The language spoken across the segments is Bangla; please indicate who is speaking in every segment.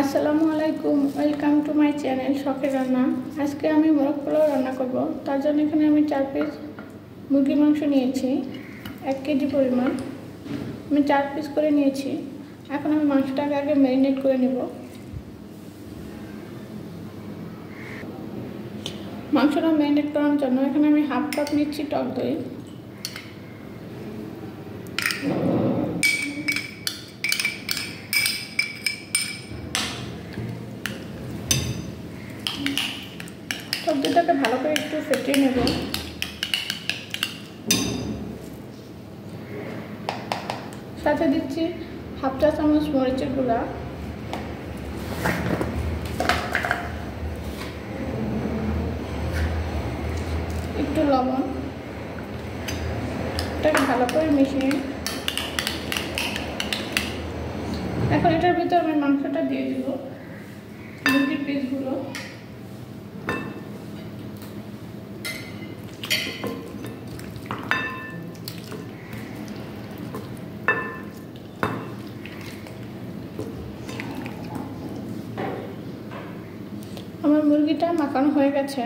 Speaker 1: আসসালামু আলাইকুম, ওয়েলকাম টু মাই চ্যানেল শখের রান্না। আজকে আমি মোরগ পোলাও রান্না করব। তার জন্য এখানে আমি 4 পিস মুরগির মাংস নিয়েছি, 1 কেজি পরিমাণ। আমি 4 পিস করে নিয়েছি। এখন আমি মাংসটাকে আগে ম্যারিনেট করে নেব। মাংসটা ম্যারিনেট করার জন্য এখানে আমি হাফ কাপ নিচ্ছি টক দই, টক দইটাকে ভালো করে একটু ফেটিয়ে নেব। সাথে দিচ্ছি হাফ চা চামচ মরিচের গুঁড়া, একটু লবণ। এটাকে ভালো করে মিশিয়ে এখন এটার ভিতরে আমি মাংসটা দিয়ে দিব, মুরগির পিসগুলো। আমার মুরগিটা মাখানো হয়ে গেছে।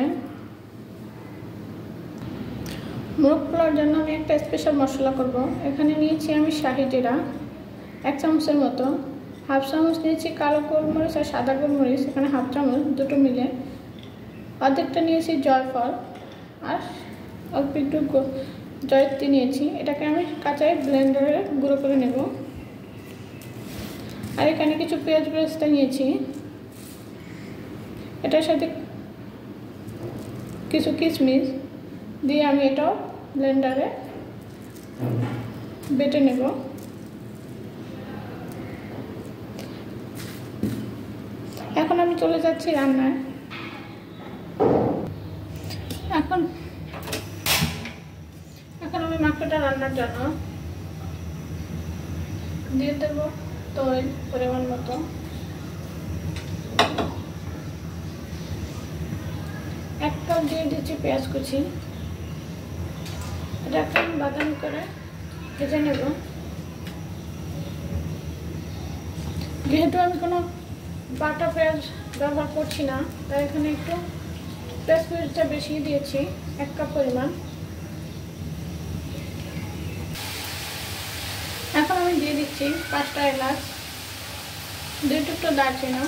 Speaker 1: মোরগ পোলাওর জন্য আমি একটা স্পেশাল মশলা করব। এখানে নিয়েছি আমি শাহি জিরা 1 চামচের মতো, হাফ চামচ নিয়েছি কালো গোলমরিচ আর সাদা গোলমরিচ, এখানে হাফ চামচ, দুটো মিলে। অর্ধেকটা নিয়েছি জয়ফল আর অল্প একটু জয়ত্রী নিয়েছি। এটাকে আমি কাঁচায় ব্লেন্ডারে গুঁড়ো করে নেব। আর এখানে কিছু পেঁয়াজ বেরেস্তা নিয়েছি, এটার সাথে কিছু কিশমিশ দিয়ে আমি এটাও ব্লেন্ডারে বেটে নেব। এখন আমি চলে যাচ্ছি রান্নায়। এখন আমি মাংসটা রান্নার জন্য দিয়ে দেবো তেল পরিমাণ মতো। এক কাপ দিয়ে দিচ্ছি পেঁয়াজ কুচি, এটাকে বাদামি করে ভেজে নেব। যেহেতু আমি কোনো বাটা পেঁয়াজ ব্যবহার করছি না, তাই এখানে একটু পেঁয়াজটা বেশি দিয়েছি, 1 কাপ পরিমাণ। এখন আমি দিয়ে দিচ্ছি 5টা এলাচ, 2 টুকরো দারচিনি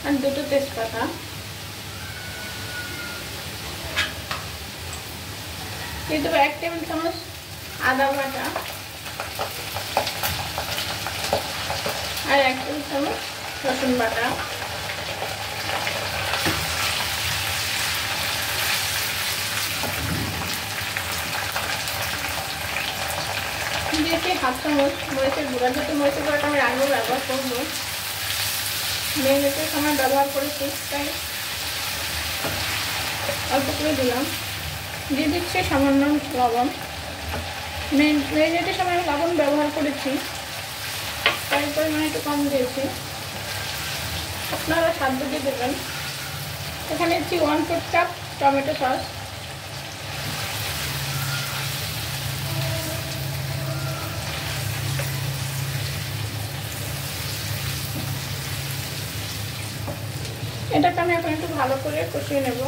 Speaker 1: আর 2টো তেজপাতা। দিয়ে দেবো 1 টেবিল চামচ আদা বাটা আর 1 টেবিল চামচ রসুন বাটা। দিয়েছি হাফ চামচ মরিচের গুঁড়া, যেহেতু মরিচের গুঁড়াটা আমি রান্নাও ব্যবহার করবো, ম্যারিনেটের সময় ব্যবহার করেছি তাই অল্প করে দিলাম। দিয়ে দিচ্ছি সামান্য লবণ। ম্যারিনেটের সময় আমি লবণ ব্যবহার করেছি তাই পরিমাণে একটু কম দিয়েছি, আপনারা স্বাদ দিয়ে দেবেন। এখানে দিচ্ছি 1/4 কাপ টমেটো সস, এটাকে আমি এখন একটু ভালো করে কষিয়ে নেব।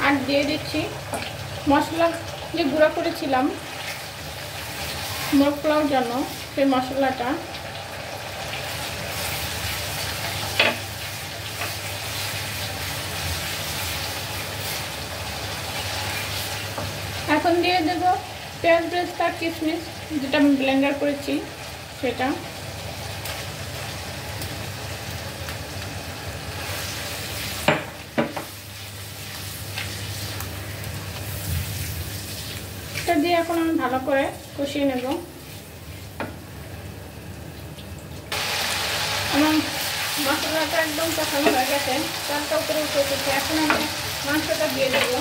Speaker 1: আর দিয়ে দিচ্ছি মশলা যে গুঁড়া করেছিলাম মোরগ পোলাওর জন্য, সেই মশলাটা। এখন দিয়ে দেব পেঁয়াজ বেরেস্তা কিশমিশ, যেটা আমি ব্লেন্ডার করেছি সেটা। এটা দিয়ে এখন আমি ভালো করে কষিয়ে নেব। আমার মশলাটা একদম কষানো হয়ে গেছে, চালটা উপরে উঠে এসেছে। এখন আমি মাংসটা দিয়ে দেবো।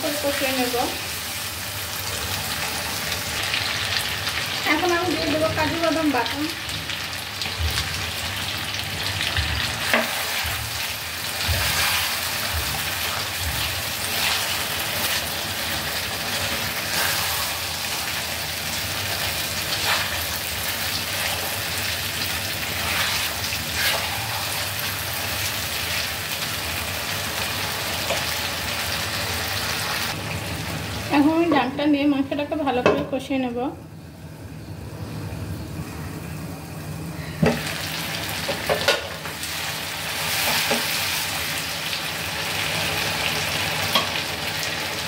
Speaker 1: করে কষিয়ে নেব। এখন আমি দিয়ে দেবো কাজু বাদাম বাটা। এখন আমি ডাকটা দিয়ে মাংসটাকে ভালো করে কষিয়ে নেব।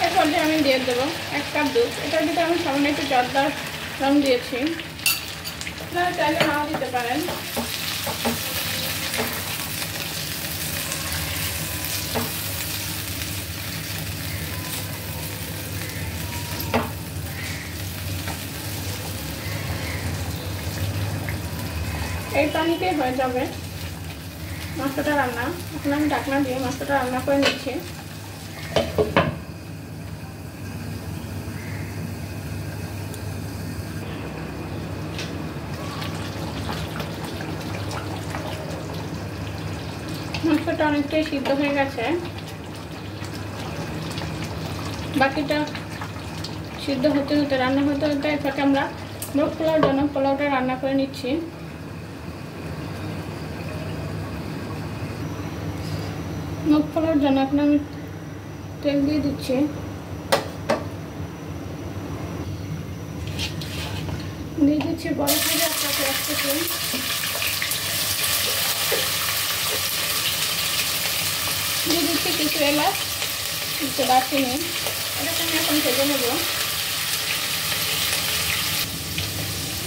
Speaker 1: এরপর যে আমি দিয়ে দেবো 1 কাপ দুধ। এটার ভিতরে আমি সামান্য একটু জর্দার রং দিয়েছি, আপনারা চাইলে নাও দিতে পারেন। এই পানিতে হয়ে যাবে মাংসটা রান্না। এখন আমি ঢাকনা দিয়ে মাংসটা রান্না করে নিচ্ছি। মাংসটা অনেকটাই সিদ্ধ হয়ে গেছে, বাকিটা সিদ্ধ হতে হতে রান্না হতে হতে এটাকে আমরা মোরগ পোলাওর জন্য পোলাওটা রান্না করে নিচ্ছি। মোরগ পোলাওর জন্য এখন আমি তেল দিয়ে দিচ্ছি। দিয়ে দিচ্ছি বড় করে একটা পেঁয়াজ কুচি, দিয়ে দিচ্ছি কিছু এলাচ, কিছু দারচিনি। এটাকে আমি এখন ভেজে নেব।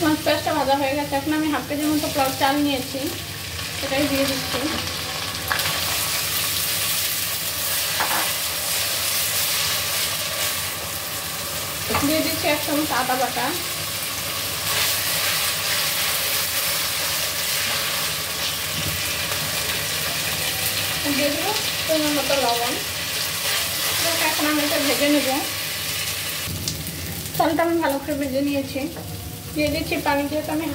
Speaker 1: মাছ পেঁয়াজটা ভাজা হয়ে গেছে। এখন আমি 1/2 কেজির মতো পোলাও চাল নিয়েছি, সেটাই দিয়ে দিচ্ছি। দিয়ে দিচ্ছি 1 চামচ আদা বাটা, দিয়ে দেবো পরিমাণ মতো লবণ। এখন আমি এটা ভেজে নেব। চালটা আমি ভালো করে ভেজে নিয়েছি। দিয়ে দিচ্ছি পানি, যেহেতু আমি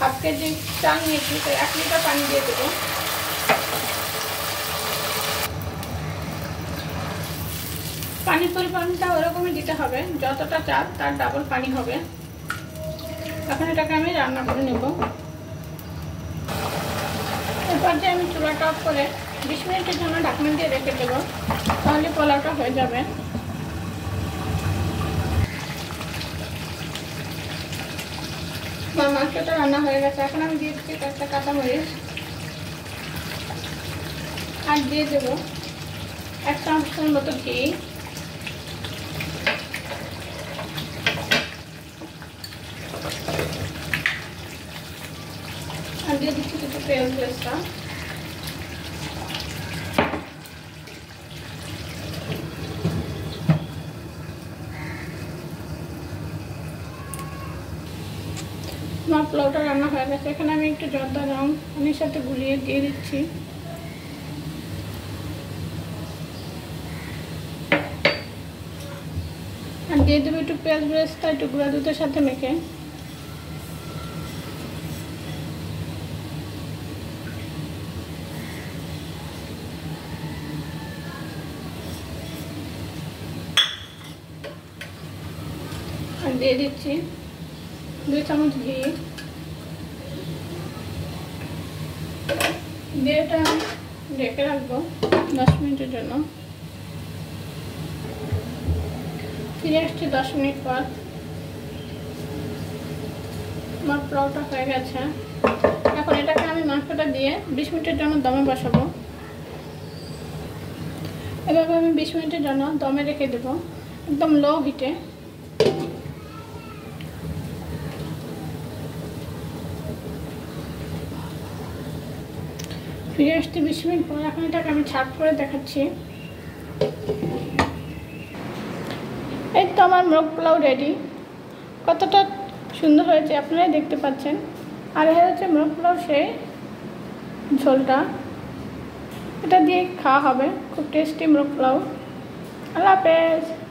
Speaker 1: 1/2 কেজি চাল নিয়েছি তো 1 লিটার পানি দিয়ে দেবো। পানির পরিমাণটা ওরকমই দিতে হবে, যতটা চাল তার ডাবল পানি হবে। এখন এটাকে আমি রান্না করে নেব। এরপর যে আমি চুলাটা অফ করে 20 মিনিটের জন্য ঢাকনা দিয়ে রেখে দেবো, তাহলে পোলাওটা হয়ে যাবে। আমার মাংসটা রান্না হয়ে গেছে। এখন আমি দিয়ে দিচ্ছি কয়েকটা কাঁচামরিচ, আর দিয়ে দেবো 1 চামচের মতো ঘি, আর দিয়ে দিচ্ছি কিছু পেঁয়াজ বেরেস্তা। আমার পোলাওটা রান্না হয়ে গেছে। এখানে আমি একটু জর্দা রং পানির সাথে গুলিয়ে দিয়ে দিচ্ছি। আর দিয়ে দেবো একটু পেঁয়াজ বেরেস্তা, একটু গুঁড়া দুধের সাথে মেখে। আর দিয়ে দিচ্ছি 2 চামচ ঘি। দিয়ে এটা ঢেকে রাখবো 10 মিনিটের জন্য। ফিরে আসছি 10 মিনিট পর। আমার পোলাওটা হয়ে গেছে। এখন এটাকে আমি মাংসটা দিয়ে 20 মিনিটের জন্য দমে বসাবো। এভাবে আমি 20 মিনিটের জন্য দমে রেখে দেবো, একদম লো হিটে। ফিরে আসতে 20 মিনিট পর। এখন এটাকে আমি ছাড় করে দেখাচ্ছি। এই তো আমার মোরগ পোলাও রেডি। কতটা সুন্দর হয়েছে আপনারাই দেখতে পাচ্ছেন। আর এই হচ্ছে মোরগ পোলাও সেই ঝোলটা, এটা দিয়ে খাওয়া হবে। খুব টেস্টি মোরগ পোলাও। আল্লাহ হাফেজ।